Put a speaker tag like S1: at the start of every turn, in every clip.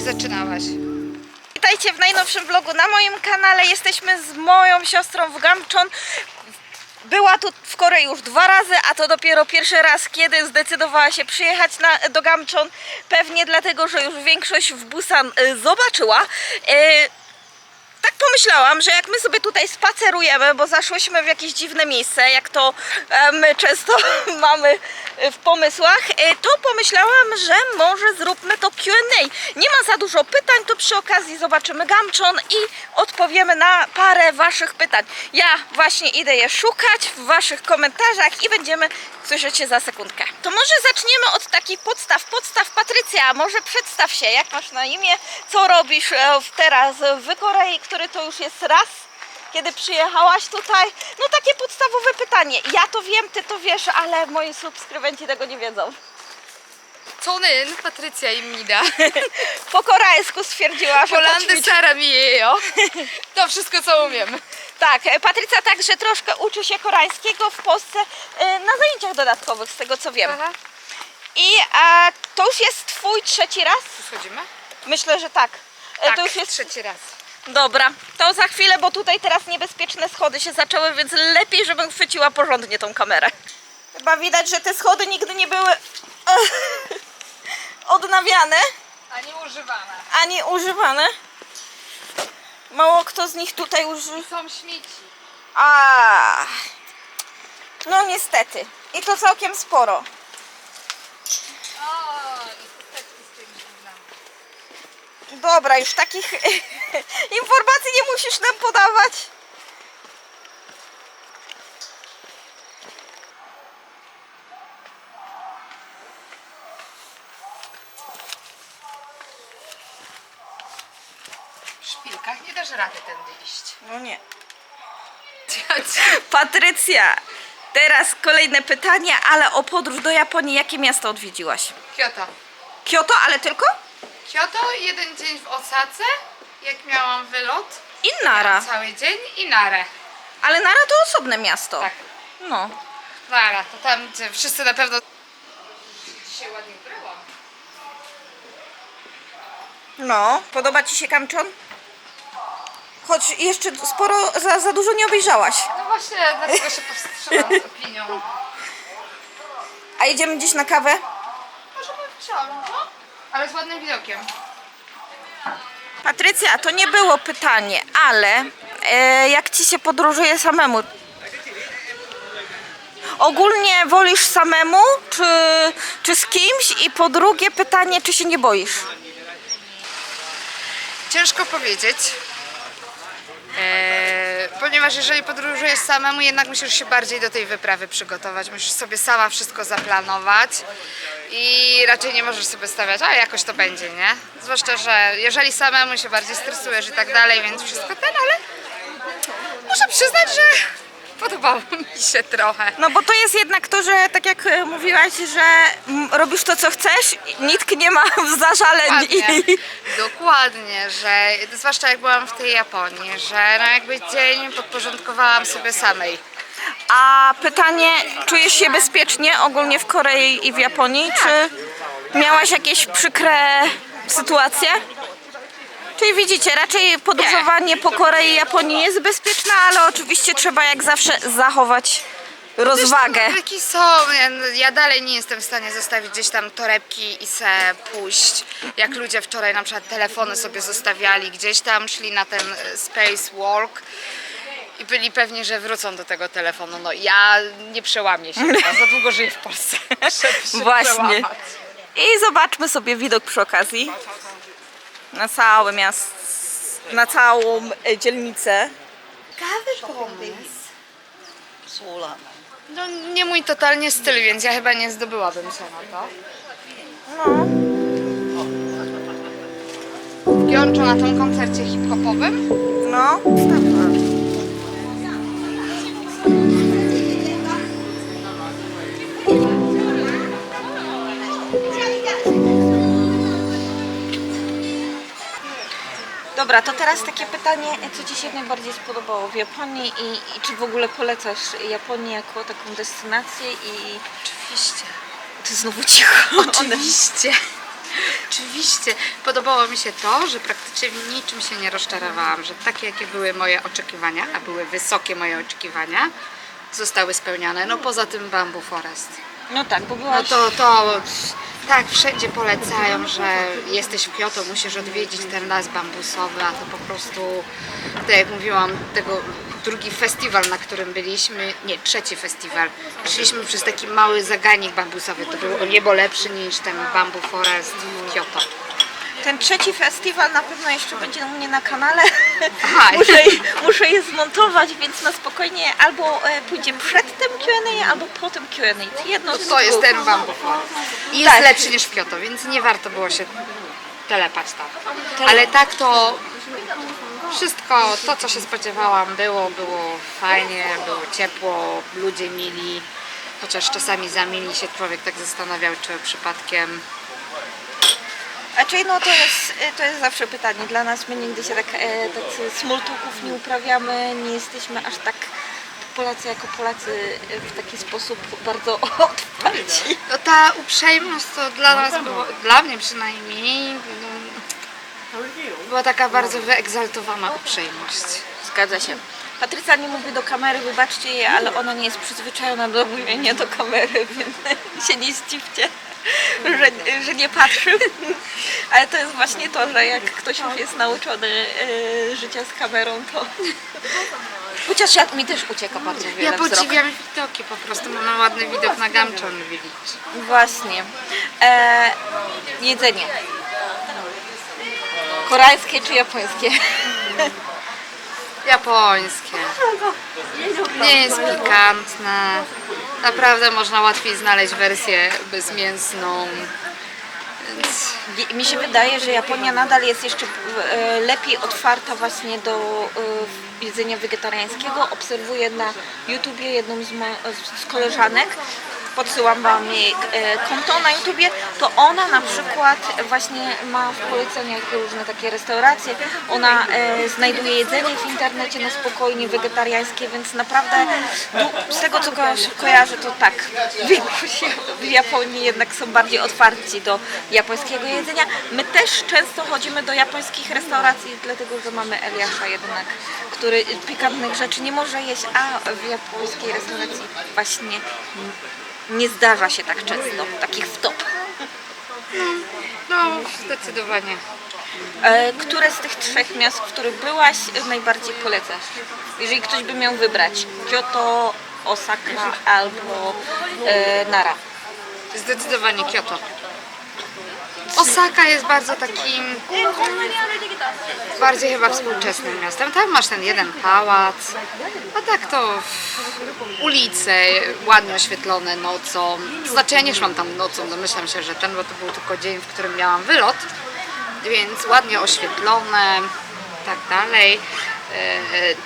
S1: zaczynałaś.
S2: Witajcie w najnowszym vlogu na moim kanale. Jesteśmy z moją siostrą w Gamcheon. Była tu w Korei już 2 razy, a to dopiero pierwszy raz, kiedy zdecydowała się przyjechać do Gamcheon. Pewnie dlatego, że już większość w Busan zobaczyła. Tak pomyślałam, że jak my sobie tutaj spacerujemy, bo zaszłyśmy w jakieś dziwne miejsce, jak to my często mamy w pomysłach, to pomyślałam, że może zróbmy to Q&A. Nie ma za dużo pytań, to przy okazji zobaczymy Gamcheon i odpowiemy na parę waszych pytań. Ja właśnie idę je szukać w waszych komentarzach i będziemy słyszeć się za sekundkę. To może zaczniemy od takich podstaw. Patrycja, może przedstaw się, jak masz na imię, co robisz teraz w Korei, który to już jest raz, kiedy przyjechałaś tutaj. No takie podstawowe pytanie. Ja to wiem, ty to wiesz, ale moi subskrybenci tego nie wiedzą.
S1: 저는 Patrycja입니다.
S2: Po koreańsku stwierdziła, że
S1: Polandy 사람이에요. To wszystko, co umiem.
S2: Tak, Patrycja także troszkę uczy się koreańskiego w Polsce na zajęciach dodatkowych, z tego co wiem.
S1: Aha.
S2: I to już jest twój 3. raz?
S1: Schodzimy?
S2: Myślę, że tak.
S1: Tak,
S2: To już jest
S1: 3. raz.
S2: Dobra, to za chwilę, bo tutaj teraz niebezpieczne schody się zaczęły, więc lepiej, żebym chwyciła porządnie tą kamerę. Chyba widać, że te schody nigdy nie były odnawiane, ani używane. Mało kto z nich tutaj użył.
S1: Są śmieci.
S2: No niestety. I to całkiem sporo.
S1: O, i chusteczki z czymś znam.
S2: Dobra, już takich informacji nie musisz nam podawać.
S1: W szpilkach nie dasz rady tędy iść.
S2: No nie. Patrycja, teraz kolejne pytanie, ale o podróż do Japonii. Jakie miasto odwiedziłaś?
S1: Kyoto.
S2: Kyoto, ale tylko?
S1: Kyoto, 1 dzień w Osace, jak miałam wylot.
S2: I Nara.
S1: Cały dzień i Narę.
S2: Ale Nara to osobne miasto.
S1: Tak.
S2: No.
S1: Nara, to tam, gdzie wszyscy na pewno... Dzisiaj ładnie ubrałam.
S2: No, podoba ci się Gamcheon? Choć jeszcze sporo, za dużo nie obejrzałaś.
S1: No właśnie, dlatego się powstrzymam z opinią.
S2: A idziemy gdzieś na kawę?
S1: Może bym chciałam, no? Ale z ładnym widokiem.
S2: Patrycja, to nie było pytanie, ale jak ci się podróżuje samemu? Ogólnie wolisz samemu, czy z kimś? I po drugie pytanie, czy się nie boisz?
S1: Ciężko powiedzieć. Ponieważ jeżeli podróżujesz samemu, jednak musisz się bardziej do tej wyprawy przygotować. Musisz sobie sama wszystko zaplanować i raczej nie możesz sobie stawiać, a jakoś to będzie, nie? Zwłaszcza, że jeżeli samemu się bardziej stresujesz i tak dalej, więc wszystko ale muszę przyznać, że podobało mi się trochę.
S2: No bo to jest jednak to, że tak jak mówiłaś, że robisz to co chcesz, nikt nie ma zażaleń.
S1: Dokładnie, dokładnie, że zwłaszcza jak byłam w tej Japonii, że no jakby dzień podporządkowałam sobie samej.
S2: A pytanie, czujesz się bezpiecznie ogólnie w Korei i w Japonii? Czy miałaś jakieś przykre sytuacje? Czyli widzicie, raczej podróżowanie po Korei i Japonii jest bezpieczne, ale oczywiście trzeba jak zawsze zachować rozwagę.
S1: Nawyki są, ja dalej nie jestem w stanie zostawić gdzieś tam torebki i se pójść, jak ludzie wczoraj na przykład telefony sobie zostawiali, gdzieś tam szli na ten space walk i byli pewni, że wrócą do tego telefonu. No ja nie przełamię się, za długo żyję w Polsce, żeby się
S2: Właśnie.
S1: przełamać.
S2: I zobaczmy sobie widok przy okazji na całe miasto, na całą dzielnicę.
S1: Ciekawy pomysł. No nie mój totalnie styl, więc ja chyba nie zdobyłabym się na to.
S2: No.
S1: W Gyeongju na tym koncercie hip-hopowym.
S2: No, dobra, to teraz takie pytanie, co ci się najbardziej spodobało w Japonii i czy w ogóle polecasz Japonię jako taką destynację i...
S1: Oczywiście.
S2: Ty znowu cicho.
S1: Oczywiście. Oczywiście. Podobało mi się to, że praktycznie w niczym się nie rozczarowałam, że takie jakie były moje oczekiwania, a były wysokie moje oczekiwania, zostały spełnione. No poza tym Bamboo Forest.
S2: No tak, bo
S1: No
S2: byłaś...
S1: to tak, wszędzie polecają, że jesteś w Kyoto, musisz odwiedzić ten las bambusowy, a to po prostu, tak jak mówiłam, drugi festiwal, na którym byliśmy, nie, trzeci festiwal, szliśmy przez taki mały zaganik bambusowy, to był o niebo lepszy niż ten Bamboo Forest w Kyoto.
S2: Ten trzeci festiwal na pewno jeszcze będzie u mnie na kanale.
S1: Aha.
S2: Muszę je zmontować, więc na spokojnie albo pójdzie przed tym Q&A, albo po tym Q&A. Jedno z
S1: To jest
S2: dwóch.
S1: ten Bamboo Forest. I jest
S2: Tak.
S1: lepszy niż w Kyoto, więc nie warto było się telepać tam. Ale tak to wszystko, to co się spodziewałam, było fajnie, było ciepło, ludzie mili, chociaż czasami za mili się człowiek tak zastanawiał, czy przypadkiem.
S2: Znaczy, no to jest zawsze pytanie dla nas. My nigdy się tacy small talków nie uprawiamy, nie jesteśmy aż tak Polacy jako Polacy w taki sposób bardzo otwarci.
S1: No ta uprzejmość to dla nas było, dla mnie przynajmniej, była taka bardzo wyegzaltowana uprzejmość.
S2: Zgadza się. Patrycja nie mówi do kamery, wybaczcie jej, ale ona nie jest przyzwyczajona do mówienia do kamery, więc się nie zdziwcie, że nie patrzy. Ale to jest właśnie to, że jak ktoś już jest nauczony życia z kamerą, to... Chociaż mi też ucieka bardzo wiele
S1: Ja
S2: wzrok.
S1: podziwiam widoki, po prostu mamy ładny widok na Gamcheon Village.
S2: Właśnie. Jedzenie. Koreańskie czy japońskie?
S1: Japońskie. Nie jest pikantne. Naprawdę można łatwiej znaleźć wersję bezmięsną. Więc
S2: Mi się wydaje, że Japonia nadal jest jeszcze lepiej otwarta właśnie do jedzenia wegetariańskiego. Obserwuję na YouTubie jedną z koleżanek, podsyłam wam jej konto na YouTubie, to ona na przykład właśnie ma w poleceniach różne takie restauracje. Ona znajduje jedzenie w internecie na spokojnie wegetariańskie, więc naprawdę z tego co kojarzę, to tak, w Japonii jednak są bardziej otwarci do japońskiego jedzenia. My też często chodzimy do japońskich restauracji, dlatego że mamy Eliasza jednak, który pikantnych rzeczy nie może jeść, a w japońskiej restauracji właśnie nie zdarza się tak często, takich wtop.
S1: no, zdecydowanie.
S2: Które z tych trzech miast, w których byłaś, najbardziej polecasz? Jeżeli ktoś by miał wybrać Kyoto, Osaka albo Nara.
S1: Zdecydowanie Kyoto. Osaka jest bardzo takim, bardziej chyba współczesnym miastem. Tam masz ten jeden pałac, a tak to ulice ładnie oświetlone nocą. To znaczy ja nie szłam tam nocą, domyślam się, że bo to był tylko dzień, w którym miałam wylot, więc ładnie oświetlone, tak dalej.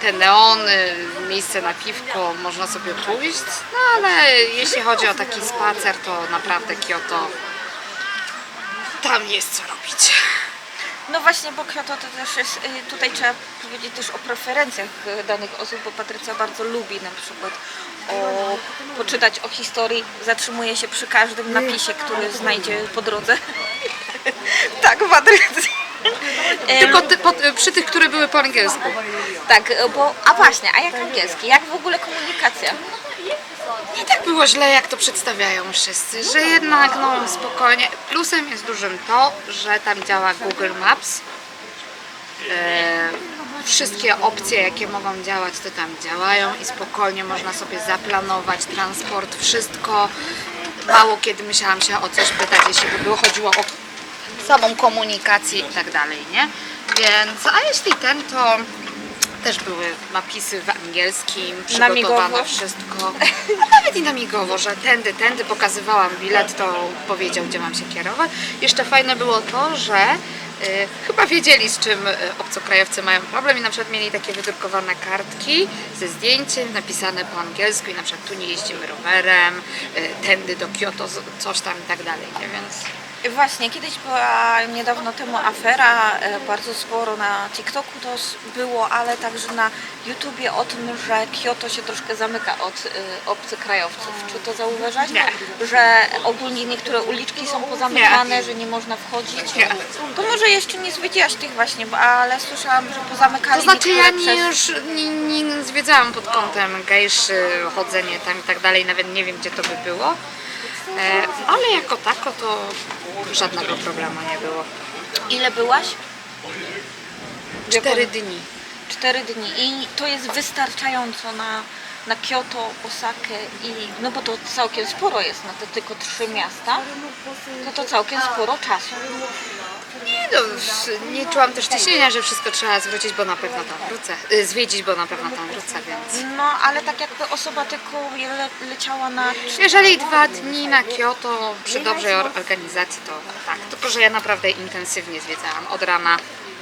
S1: Te neony, miejsce na piwko, można sobie pójść, no ale jeśli chodzi o taki spacer, to naprawdę Kyoto, tam jest co robić.
S2: No właśnie, bo Kyoto to też jest, tutaj trzeba powiedzieć też o preferencjach danych osób, bo Patrycja bardzo lubi na przykład poczytać o historii, zatrzymuje się przy każdym napisie, który znajdzie po drodze. Tak, Patrycja.
S1: Tylko przy tych, które były po angielsku.
S2: Tak, a właśnie, a jak angielski? Jak w ogóle komunikacja?
S1: Nie tak było źle, jak to przedstawiają wszyscy, że jednak no spokojnie. Plusem jest dużym to, że tam działa Google Maps. Wszystkie opcje, jakie mogą działać, to tam działają i spokojnie można sobie zaplanować transport, wszystko. Mało kiedy musiałam się o coś pytać, jeśli by było chodziło o samą komunikację i tak dalej, nie? Więc, a jeśli to też były napisy w angielskim, przygotowane
S2: Namigowo.
S1: wszystko. A nawet i namigowo, że tędy pokazywałam bilet, to powiedział, gdzie mam się kierować. Jeszcze fajne było to, że chyba wiedzieli, z czym obcokrajowcy mają problem i na przykład mieli takie wydrukowane kartki ze zdjęciem napisane po angielsku i na przykład tu nie jeździmy rowerem, tędy do Kyoto, coś tam i tak dalej, nie? Więc
S2: Właśnie, kiedyś była niedawno temu afera, bardzo sporo na TikToku to było, ale także na YouTubie o tym, że Kyoto się troszkę zamyka od obcokrajowców. Czy to zauważasz?
S1: Nie.
S2: Że ogólnie niektóre uliczki są pozamykane, że nie można wchodzić?
S1: Nie.
S2: To może jeszcze nie zwiedziłaś tych właśnie, ale słyszałam, że pozamykali
S1: To znaczy ja
S2: niektóre
S1: nie zwiedzałam pod kątem gejszy, chodzenie tam i tak dalej, nawet nie wiem gdzie to by było. Ale jako tako to żadnego problemu nie było.
S2: Ile byłaś?
S1: 4 dni.
S2: 4 dni i to jest wystarczająco na Kyoto, Osakę i no bo to całkiem sporo jest na te tylko 3 miasta, to całkiem sporo czasu.
S1: Nie, no, nie czułam też ciśnienia, że wszystko trzeba zwrócić, bo na pewno tam wrócę. Zwiedzić, bo na pewno tam wrócę, więc...
S2: No ale tak jakby osoba tylko leciała na...
S1: Jeżeli 2 dni na Kyoto przy dobrej organizacji, to tak. Tylko, że ja naprawdę intensywnie zwiedzałam od rana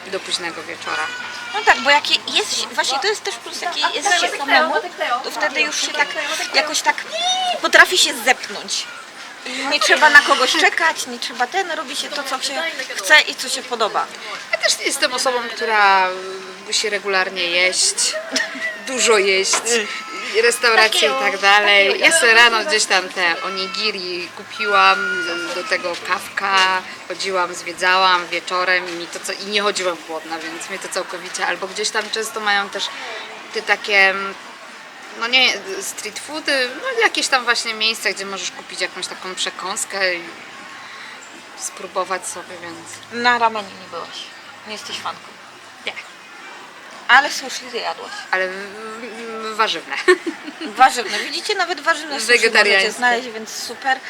S1: do późnego wieczora.
S2: No tak, bo jak jest, właśnie to jest też plus, jak jest się samemu, to wtedy już się tak jakoś tak potrafi się zepnąć. I nie trzeba na kogoś czekać, nie trzeba robi się to, co się chce i co się podoba.
S1: Ja też nie jestem osobą, która musi regularnie jeść, dużo jeść, restauracje i tak dalej. Ja sobie rano gdzieś tam te onigiri kupiłam, do tego kawka, chodziłam, zwiedzałam wieczorem i nie chodziłam głodna, więc mnie to całkowicie, albo gdzieś tam często mają też te takie, no nie, street foody, no jakieś tam właśnie miejsca, gdzie możesz kupić jakąś taką przekąskę i spróbować sobie, więc...
S2: Na ramenie nie byłaś, nie jesteś fanką.
S1: Nie.
S2: Ale sushi jadłaś.
S1: Ale warzywne.
S2: Warzywne, widzicie, nawet warzywne sushi możecie
S1: Wegetariańskie.
S2: znaleźć, więc super.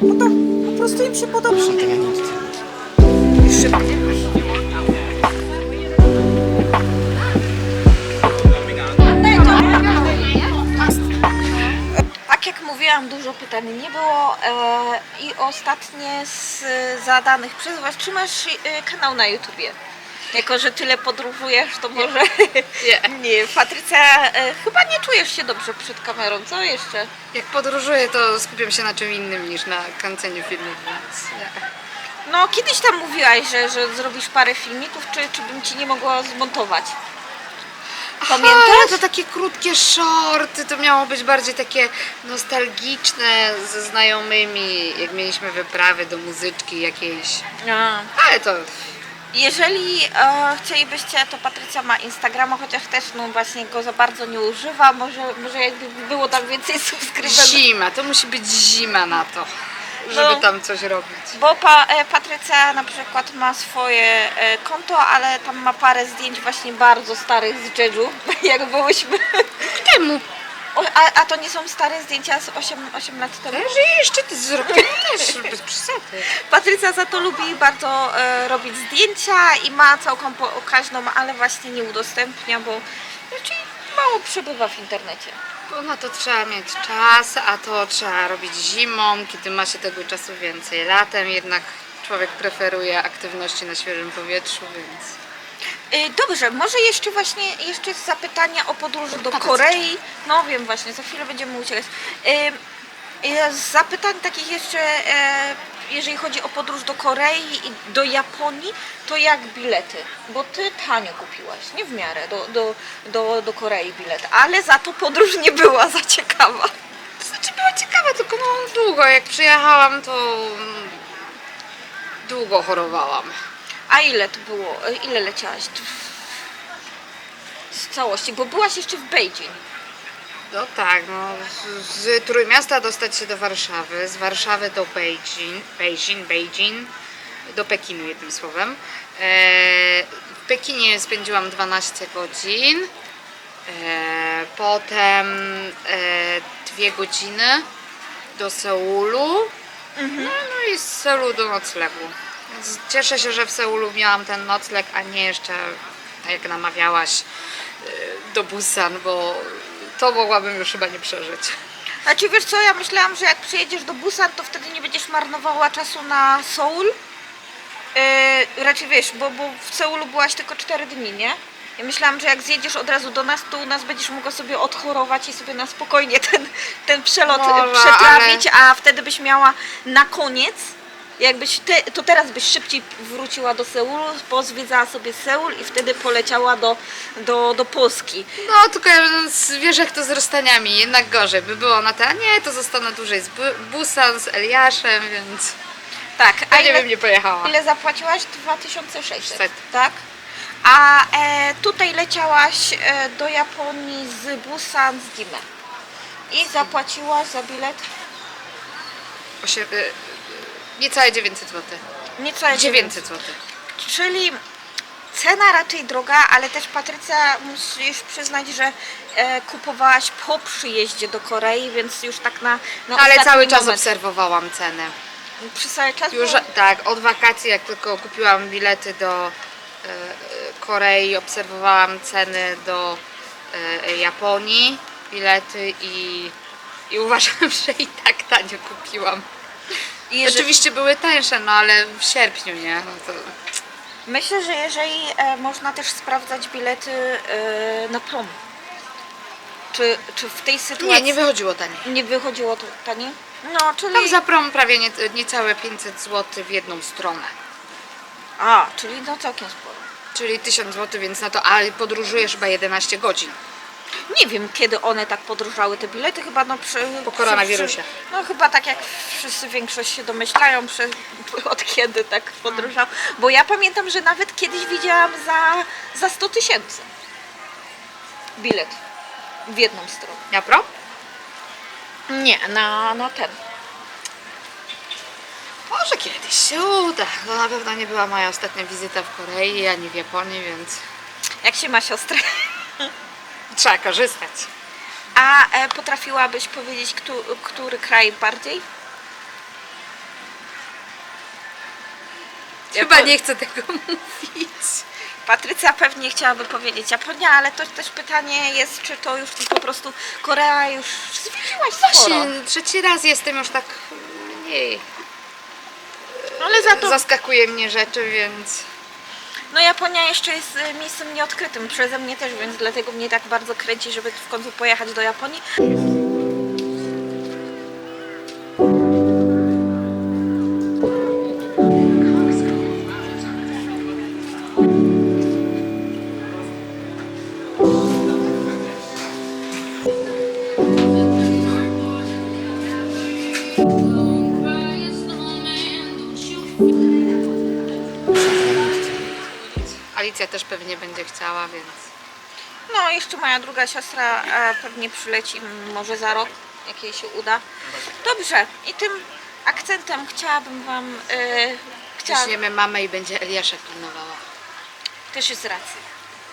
S2: No to po prostu im się podoba. Tak jak mówiłam, dużo pytań nie było i ostatnie z zadanych przez Was, czy masz kanał na YouTubie? Jako, że tyle podróżujesz, to może nie. Patrycja, chyba nie czujesz się dobrze przed kamerą, co jeszcze?
S1: Jak podróżuję, to skupiam się na czym innym niż na kręceniu filmów, więc nie.
S2: No, kiedyś tam mówiłaś, że zrobisz parę filmików, czy bym Ci nie mogła zmontować? Pamiętasz?
S1: Aha, to takie krótkie shorty, to miało być bardziej takie nostalgiczne ze znajomymi, jak mieliśmy wyprawy do muzyczki jakiejś. Ale to...
S2: Jeżeli chcielibyście, to Patrycja ma Instagrama, chociaż też no właśnie go za bardzo nie używa, może jakby było tam więcej subskrybentów.
S1: Zima, to musi być zima na to, żeby
S2: No.
S1: tam coś robić.
S2: Bo Patrycja na przykład ma swoje konto, ale tam ma parę zdjęć właśnie bardzo starych z Jeju, jak byłyśmy.
S1: Temu.
S2: A to nie są stare zdjęcia z 8 lat temu?
S1: Że jeszcze ty zrobię też, bez przesady.
S2: Patrycja za to lubi bardzo robić zdjęcia i ma całką pokaźną, ale właśnie nie udostępnia, bo raczej mało przebywa w internecie.
S1: Bo na to trzeba mieć czas, a to trzeba robić zimą, kiedy ma się tego czasu więcej. Latem jednak człowiek preferuje aktywności na świeżym powietrzu, więc...
S2: Dobrze, może jeszcze zapytania o podróż do Korei. No wiem właśnie, za chwilę będziemy uciekać. Z zapytań takich jeszcze, jeżeli chodzi o podróż do Korei i do Japonii, to jak bilety? Bo Ty tanio kupiłaś, nie w miarę, do Korei bilet, ale za to podróż nie była za ciekawa.
S1: To znaczy była ciekawa, tylko no długo. Jak przyjechałam, to długo chorowałam.
S2: A ile to było? Ile leciałaś z całości? Bo byłaś jeszcze w Beijing.
S1: No tak, no z Trójmiasta dostać się do Warszawy, z Warszawy do Beijing, do Pekinu jednym słowem. W Pekinie spędziłam 12 godzin, potem 2 godziny do Seulu, no i z Seulu do noclegu. Więc cieszę się, że w Seulu miałam ten nocleg, a nie jeszcze, tak jak namawiałaś, do Busan, bo to mogłabym już chyba nie przeżyć.
S2: Znaczy wiesz co, ja myślałam, że jak przyjedziesz do Busan, to wtedy nie będziesz marnowała czasu na Seoul. Raczej wiesz, bo w Seulu byłaś tylko 4 dni, nie? Ja myślałam, że jak zjedziesz od razu do nas, to u nas będziesz mogła sobie odchorować i sobie na spokojnie ten przelot
S1: Może,
S2: przetrawić, a wtedy byś miała na koniec, jakbyś to teraz byś szybciej wróciła do Seulu, pozwiedzała sobie Seul i wtedy poleciała do Polski.
S1: No, tylko wiesz jak to z rozstaniami, jednak gorzej by było na te, a nie, to zostanę dłużej z Busan, z Eliaszem, więc
S2: Tak, a
S1: pewnie bym nie pojechała.
S2: ile zapłaciłaś? 2600,
S1: 600.
S2: tak? A tutaj leciałaś do Japonii z Busan z Gimę i zapłaciłaś za bilet
S1: Niecałe 900 zł.
S2: niecałe
S1: 900 zł.
S2: Czyli cena raczej droga, ale też Patrycja musisz przyznać, że kupowałaś po przyjeździe do Korei, więc już tak na
S1: Ale cały
S2: ostatni
S1: czas
S2: moment.
S1: obserwowałam cenę.
S2: Przez cały czas
S1: Już
S2: było?
S1: tak, od wakacji jak tylko kupiłam bilety do Korei, obserwowałam ceny do Japonii, bilety i uważam, że i tak tanio kupiłam.
S2: I jeżeli-
S1: Oczywiście były tańsze, no ale w sierpniu, nie? No to...
S2: Myślę, że jeżeli można też sprawdzać bilety na prom. Czy w tej sytuacji
S1: Nie wychodziło taniej.
S2: nie wychodziło to taniej? No, czyli...
S1: Tam za prom prawie niecałe 500 zł w jedną stronę.
S2: A, czyli no całkiem sporo.
S1: Czyli 1000 zł, więc na to, ale podróżujesz chyba 11 godzin.
S2: Nie wiem, kiedy one tak podróżały, te bilety, chyba no
S1: Po koronawirusie.
S2: No chyba tak jak wszyscy, większość się domyślają, od kiedy tak podróżował. Bo ja pamiętam, że nawet kiedyś widziałam za 100 000 bilet w jedną stronę.
S1: Ja pro?
S2: Nie, na ten.
S1: Może kiedyś się uda. To na pewno nie była moja ostatnia wizyta w Korei, ani w Japonii, więc
S2: Jak się ma siostrę.
S1: trzeba korzystać.
S2: A potrafiłabyś powiedzieć, który kraj bardziej?
S1: Chyba nie chcę tego mówić.
S2: Patrycja pewnie chciałaby powiedzieć Japonia, ale to też pytanie jest, czy to już po prostu Korea już zwiedziłaś sporo.
S1: Właśnie, trzeci raz jestem już tak mniej.
S2: Ale za to,
S1: Zaskakuje mnie rzeczy, więc
S2: no Japonia jeszcze jest miejscem nieodkrytym przeze mnie też, więc dlatego mnie tak bardzo kręci, żeby w końcu pojechać do Japonii.
S1: Alicja też pewnie będzie chciała, więc
S2: No jeszcze moja druga siostra pewnie przyleci może za rok, jak jej się uda. Dobrze, i tym akcentem chciałabym Wam...
S1: weźmiemy mamę i będzie Eliasza pilnowała.
S2: Też jest racja.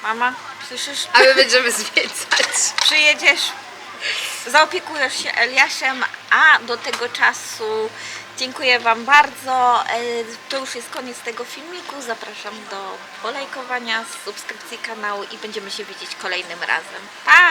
S2: Mama, słyszysz?
S1: A my będziemy zwiedzać.
S2: Przyjedziesz, zaopiekujesz się Eliaszem, a do tego czasu dziękuję Wam bardzo. To już jest koniec tego filmiku. Zapraszam do polajkowania, subskrypcji kanału i będziemy się widzieć kolejnym razem. Pa!